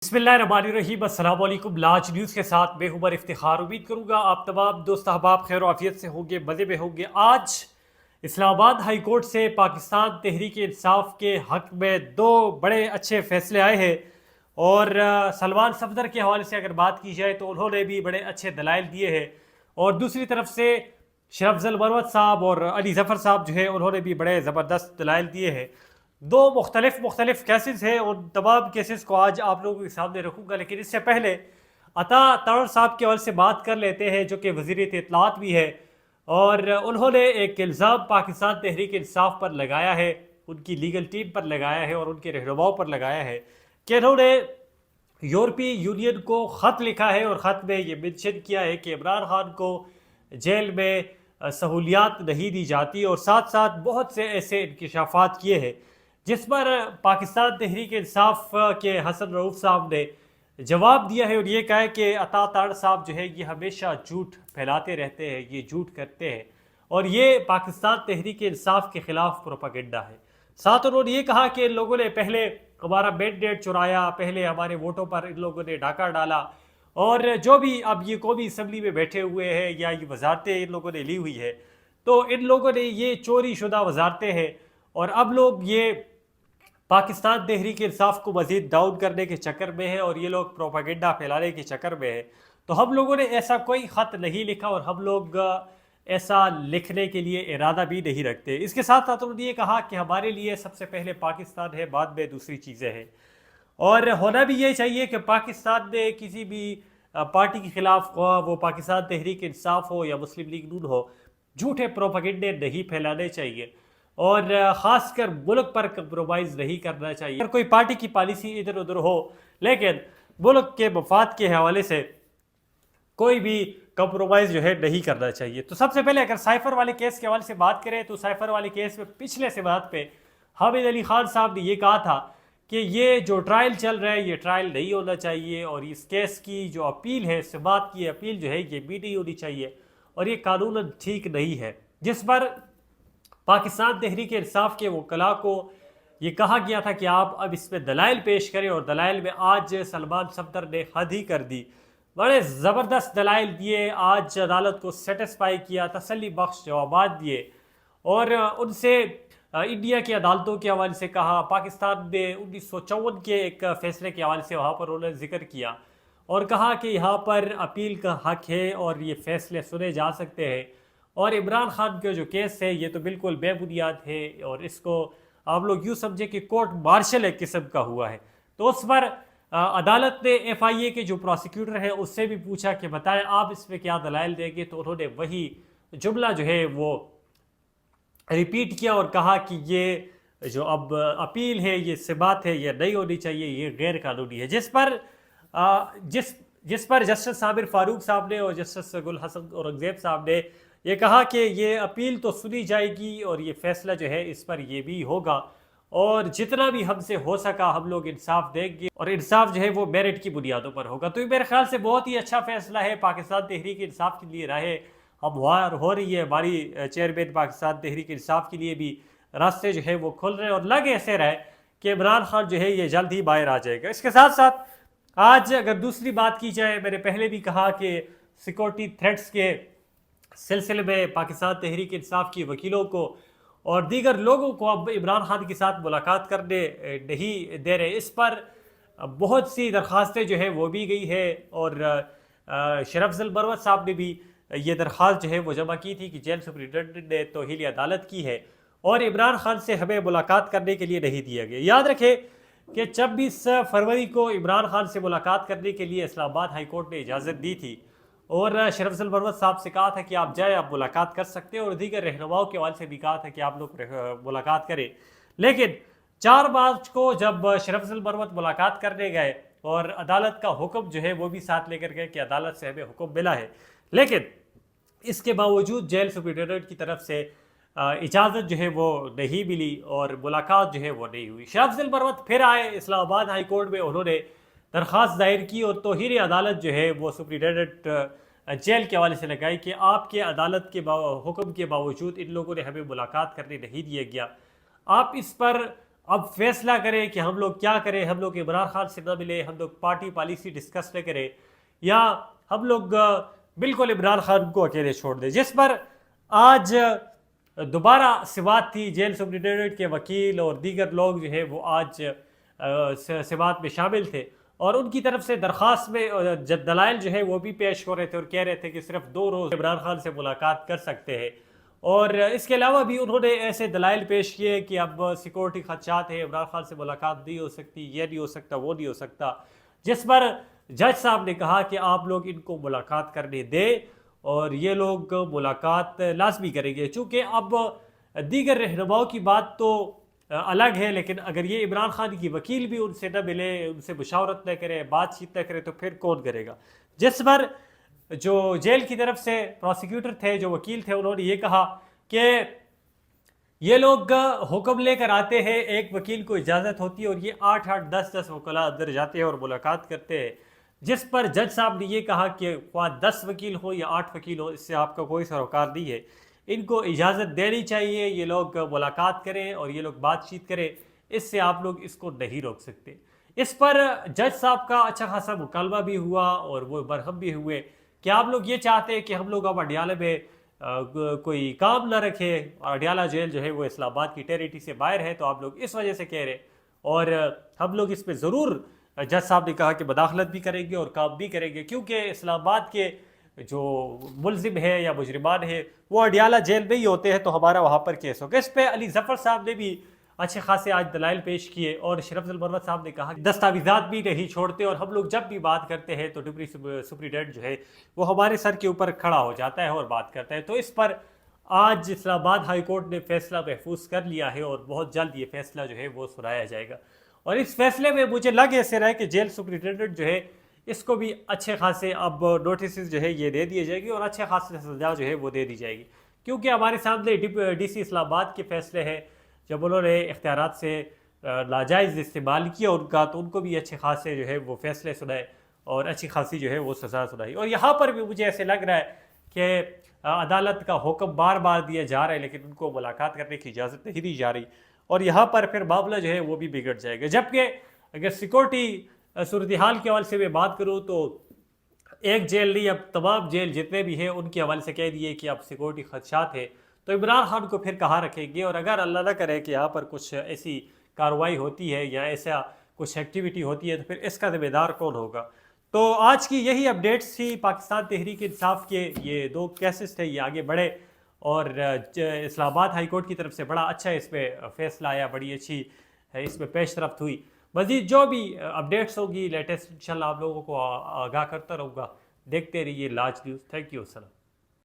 बिस्मिल्लाहिर्रहमानिर्रहीम। अस्सलाम वालेकुम। लाज न्यूज़ के साथ मैं उमर इफ्तिखार। उम्मीद करूँगा आप तमाम दोस्त अहबाब खैर आफियत से होंगे, मज़े में होंगे। आज इस्लामाबाद हाई कोर्ट से पाकिस्तान तहरीक इंसाफ के हक़ में दो बड़े अच्छे फ़ैसले आए हैं। और सलमान सफदर के हवाले से अगर बात की जाए तो उन्होंने भी बड़े अच्छे दलाइल दिए हैं। और दूसरी तरफ से शरफजल मरवत साहब और अली ज़फ़र साहब जो है उन्होंने भी बड़े ज़बरदस्त दलाइल दिए हैं। दो मुख्तलिफ केसेस हैं, उन तमाम केसेस को आज आप लोगों के सामने रखूँगा। लेकिन इससे पहले अता तारड़ साहब के हवाले से बात कर लेते हैं, जो कि वज़ीर इत्तलात भी है। और उन्होंने एक इल्ज़ाम पाकिस्तान तहरीक इंसाफ पर लगाया है, उनकी लीगल टीम पर लगाया है और उनके रहनुमाओं पर लगाया है कि उन्होंने यूरोपीय यूनियन को ख़त लिखा है और ख़त में ये मेंशन किया है कि इमरान खान को जेल में सहूलियात नहीं दी जाती। और साथ साथ बहुत से ऐसे इंकशाफात किए हैं जिस पर पाकिस्तान तहरीक इंसाफ के हसन रऊफ़ साहब ने जवाब दिया है और ये कहा है कि अता तारड़ साहब जो है ये हमेशा झूठ फैलाते रहते हैं, ये झूठ करते हैं और ये पाकिस्तान तहरीक इंसाफ के ख़िलाफ़ प्रोपेगेंडा है। साथ उन्होंने ये कहा कि इन लोगों ने पहले हमारा मैंडेट चुराया, पहले हमारे वोटों पर इन लोगों ने डाका डाला और जो भी अब ये कौमी असम्बली में बैठे हुए हैं या ये वजारतें इन लोगों ने ली हुई है, तो इन लोगों ने ये चोरी शुदा वजारतें हैं और अब लोग ये पाकिस्तान तहरीक इंसाफ को मज़ीद डाउन करने के चक्कर में है और ये लोग प्रोपेगेंडा फैलाने के चक्कर में है। तो हम लोगों ने ऐसा कोई ख़त नहीं लिखा और हम लोग ऐसा लिखने के लिए इरादा भी नहीं रखते। इसके साथ साथ उन्होंने ये कहा कि हमारे लिए सबसे पहले पाकिस्तान है, बाद में दूसरी चीज़ें हैं। और होना भी ये चाहिए कि पाकिस्तान में किसी भी पार्टी के ख़िलाफ़ वो पाकिस्तान तहरीक इंसाफ हो या मुस्लिम लीग नून हो, झूठे प्रोपेगेंडे नहीं फैलाने चाहिए और ख़ासकर मुल्क पर कंप्रोमाइज़ नहीं करना चाहिए। अगर कोई पार्टी की पॉलिसी इधर उधर हो लेकिन मुल्क के मफाद के हवाले से कोई भी कंप्रोमाइज़ जो है नहीं करना चाहिए। तो सबसे पहले अगर साइफ़र वाले केस के हवाले से बात करें तो साइफ़र वाले केस में पिछले से बात पे हामिद अली खान साहब ने ये कहा था कि ये जो ट्रायल चल रहा है ये ट्रायल नहीं होना चाहिए और इस केस की जो अपील है, बात की अपील जो है ये भी नहीं होनी चाहिए और ये कानूनन ठीक नहीं है। जिस पर पाकिस्तान तहरीक इंसाफ के वकला को ये कहा गया था कि आप अब इसमें दलाइल पेश करें और दलाइल में आज सलमान सफदर ने हद ही कर दी। बड़े ज़बरदस्त दलाइल दिए, आज अदालत को सेटिस्फाई किया, तसल्ली बख्श जवाब दिए और उनसे इंडिया की अदालतों के हवाले से कहा। पाकिस्तान में 1954 के एक फ़ैसले के हवाले से वहाँ पर उन्होंने जिक्र किया और कहा कि यहाँ पर अपील का हक़ है और ये फ़ैसले सुने जा सकते हैं। और इमरान खान का जो केस है ये तो बिल्कुल बेबुनियाद है और इसको आप लोग यूँ समझे कि कोर्ट मार्शल एक किस्म का हुआ है। तो उस पर अदालत ने FIA के जो प्रोसिक्यूटर है उससे भी पूछा कि बताएं आप इसमें क्या दलाइल देंगे, तो उन्होंने वही जुमला जो है वो रिपीट किया और कहा कि ये जो अब अपील है ये सिबात है, ये नहीं होनी चाहिए, ये गैर कानूनी है। जिस पर जस्टिस साबिर फारूक साहब ने और जस्टिस गुल हसन औरंगजेब साहब ने ये कहा कि ये अपील तो सुनी जाएगी और ये फैसला जो है इस पर ये भी होगा और जितना भी हमसे हो सका हम लोग इंसाफ देंगे और इंसाफ जो है वो मेरिट की बुनियादों पर होगा। तो ये मेरे ख्याल से बहुत ही अच्छा फैसला है। पाकिस्तान तहरीक इंसाफ के लिए राहें हमवार हो रही है, हमारी चेयरमैन पाकिस्तान तहरीक इंसाफ के लिए भी रास्ते जो है वो खुल रहे हैं और लग ऐसे रहे कि इमरान खान जो है ये जल्द ही बाहर आ जाएगा। इसके साथ साथ आज अगर दूसरी बात की जाए, मैंने पहले भी कहा कि सिक्योरिटी थ्रेट्स के सिलसिले में पाकिस्तान तहरीक इंसाफ की वकीलों को और दीगर लोगों को अब इमरान खान के साथ मुलाकात करने नहीं दे रहे। इस पर बहुत सी दरख्वास्तें जो है वो भी गई है और शरफजल मरवत साहब ने भी ये दरख्वास्त जो है वो जमा की थी कि जेल सुप्रिटेंडेंट ने तौहील अदालत की है और इमरान खान से हमें मुलाकात करने के लिए नहीं दिया गया। याद रखें कि 26 फरवरी को इमरान खान से मुलाकात करने के लिए इस्लामाबाद हाई कोर्ट ने इजाज़त दी थी और शरफजल मरवत साहब से कहा था कि आप जाए, आप मुलाकात कर सकते हैं और दीगर रहनुमाओं के हवाले से भी कहा था कि आप लोग मुलाकात करें। लेकिन 4 मार्च को जब शरफजल मरवत मुलाकात करने गए और अदालत का हुक्म जो है वो भी साथ लेकर गए कि अदालत से हमें हुक्म मिला है, लेकिन इसके बावजूद जेल सुप्रिटेंडेंट की तरफ से इजाज़त जो है वो नहीं मिली और मुलाकात जो है वो नहीं हुई। शरफजल मरवत फिर आए इस्लामाबाद हाई कोर्ट में, उन्होंने दरख्वास्त दायर की और तौहीर अदालत जो है वो सुप्रिटेंडेंट जेल के हवाले से लगाई कि आपके अदालत के हुक्म के बावजूद इन लोगों ने हमें मुलाकात करने नहीं दिया गया, आप इस पर اب فیصلہ کریں کہ ہم لوگ کیا کریں، ہم لوگ عمران خان سے نہ ملیں، ہم لوگ پارٹی پالیسی ڈسکس نہ کریں، یا ہم لوگ بالکل عمران خان کو اکیلے چھوڑ دیں، جس پر آج دوبارہ سماعت تھی۔ جیل سپرنٹینڈنٹ کے وکیل اور دیگر لوگ جو ہے وہ آج سماعت میں شامل تھے، اور ان کی طرف سے درخواست میں دلائل جو ہے وہ بھی پیش ہو رہے تھے، اور کہہ رہے تھے کہ صرف 2 روز عمران خان سے ملاقات کر سکتے ہیں، اور اس کے علاوہ بھی انہوں نے ایسے دلائل پیش کیے کہ اب سیکورٹی خدشات ہیں، عمران خان سے ملاقات نہیں ہو سکتی، یہ نہیں ہو سکتا، وہ نہیں ہو سکتا، جس پر جج صاحب نے کہا کہ آپ لوگ ان کو ملاقات کرنے دیں، اور یہ لوگ ملاقات لازمی کریں گے، چونکہ اب دیگر رہنماؤں کی بات تو الگ ہے، لیکن اگر یہ عمران خان کی وکیل بھی ان سے نہ ملے، ان سے مشاورت نہ کرے، بات چیت نہ کرے، تو پھر کون کرے گا؟ جس پر جو جیل کی طرف سے پروسیکیوٹر تھے، جو وکیل تھے، انہوں نے یہ کہا کہ یہ لوگ حکم لے کر آتے ہیں، ایک وکیل کو اجازت ہوتی ہے، اور یہ 8 10 وکلاء اندر جاتے ہیں اور ملاقات کرتے ہیں، جس پر جج صاحب نے یہ کہا کہ خواہ 10 وکیل ہو یا 8 وکیل ہو، اس سے آپ کا کوئی سروکار نہیں ہے، ان کو اجازت دینی چاہیے، یہ لوگ ملاقات کریں اور یہ لوگ بات چیت کریں، اس سے آپ لوگ اس کو نہیں روک سکتے۔ اس پر جج صاحب کا اچھا خاصا مکالمہ بھی ہوا، اور وہ برہم بھی ہوئے کہ آپ لوگ یہ چاہتے ہیں کہ ہم لوگ اب اڈیالہ میں کوئی کام نہ رکھے، اور اڈیالہ جیل جو ہے وہ اسلام آباد کی ٹیریٹری سے باہر ہے، تو آپ لوگ اس وجہ سے کہہ رہے، اور ہم لوگ اس پہ ضرور، جج صاحب نے کہا کہ مداخلت بھی کریں گے اور کام بھی کریں گے، کیونکہ اسلام آباد کے جو ملزم ہے یا مجرمان ہے وہ اڈیالہ جیل میں ہی ہوتے ہیں، تو ہمارا وہاں پر کیس ہوگا۔ اس پہ علی ظفر صاحب نے بھی اچھے خاصے آج دلائل پیش کیے، اور شرف المروت صاحب نے کہا کہ دستاویزات بھی نہیں چھوڑتے، اور ہم لوگ جب بھی بات کرتے ہیں تو ڈپٹی سپرنٹینڈنٹ جو ہے وہ ہمارے سر کے اوپر کھڑا ہو جاتا ہے اور بات کرتا ہے۔ تو اس پر آج اسلام آباد ہائی کورٹ نے فیصلہ محفوظ کر لیا ہے، اور بہت جلد یہ فیصلہ جو ہے وہ سنایا جائے گا، اور اس فیصلے میں مجھے لگ ایسے رہا ہے کہ جیل سپرنٹینڈنٹ جو ہے اس کو بھی اچھے خاصے اب نوٹسز جو ہے یہ دے دیے جائے گی، اور اچھے خاصے سزا جو ہے وہ دے دی جائے گی، کیونکہ ہمارے سامنے ڈی سی اسلام آباد کے فیصلے ہیں، جب انہوں نے اختیارات سے ناجائز استعمال کیا ان کا، تو ان کو بھی اچھے خاصے جو ہے وہ فیصلے سنائے، اور اچھی خاصی جو ہے وہ سزا سنائی، اور یہاں پر بھی مجھے ایسے لگ رہا ہے کہ عدالت کا حکم بار بار دیا جا رہا ہے، لیکن ان کو ملاقات کرنے کی اجازت نہیں دی جا رہی، اور یہاں پر پھر معاملہ جو ہے وہ بھی بگڑ جائے گا۔ جبکہ اگر سیکورٹی صورتحال کے حوالے سے میں بات کروں تو ایک جیل نہیں، اب تمام جیل جتنے بھی ہیں ان کے حوالے سے کہہ دیے کہ اب سیکورٹی خدشات ہے، تو عمران خان کو پھر کہاں رکھیں گے؟ اور اگر اللہ نہ کرے کہ یہاں پر کچھ ایسی کارروائی ہوتی ہے یا ایسا کچھ ایکٹیویٹی ہوتی ہے، تو پھر اس کا ذمہ دار کون ہوگا؟ تو آج کی یہی اپڈیٹس تھی پاکستان تحریک انصاف کے، یہ 2 کیسز تھے، یہ آگے بڑھے، اور اسلام آباد ہائی کورٹ کی طرف سے بڑا اچھا اس پہ فیصلہ آیا، بڑی اچھی اس میں پیش رفت ہوئی۔ مزید جو بھی اپڈیٹس ہوگی لیٹسٹ، انشاءاللہ آپ لوگوں کو آگاہ کرتا رہوں گا۔ دیکھتے رہیے لاج نیوز۔ تھینک یو، السلام۔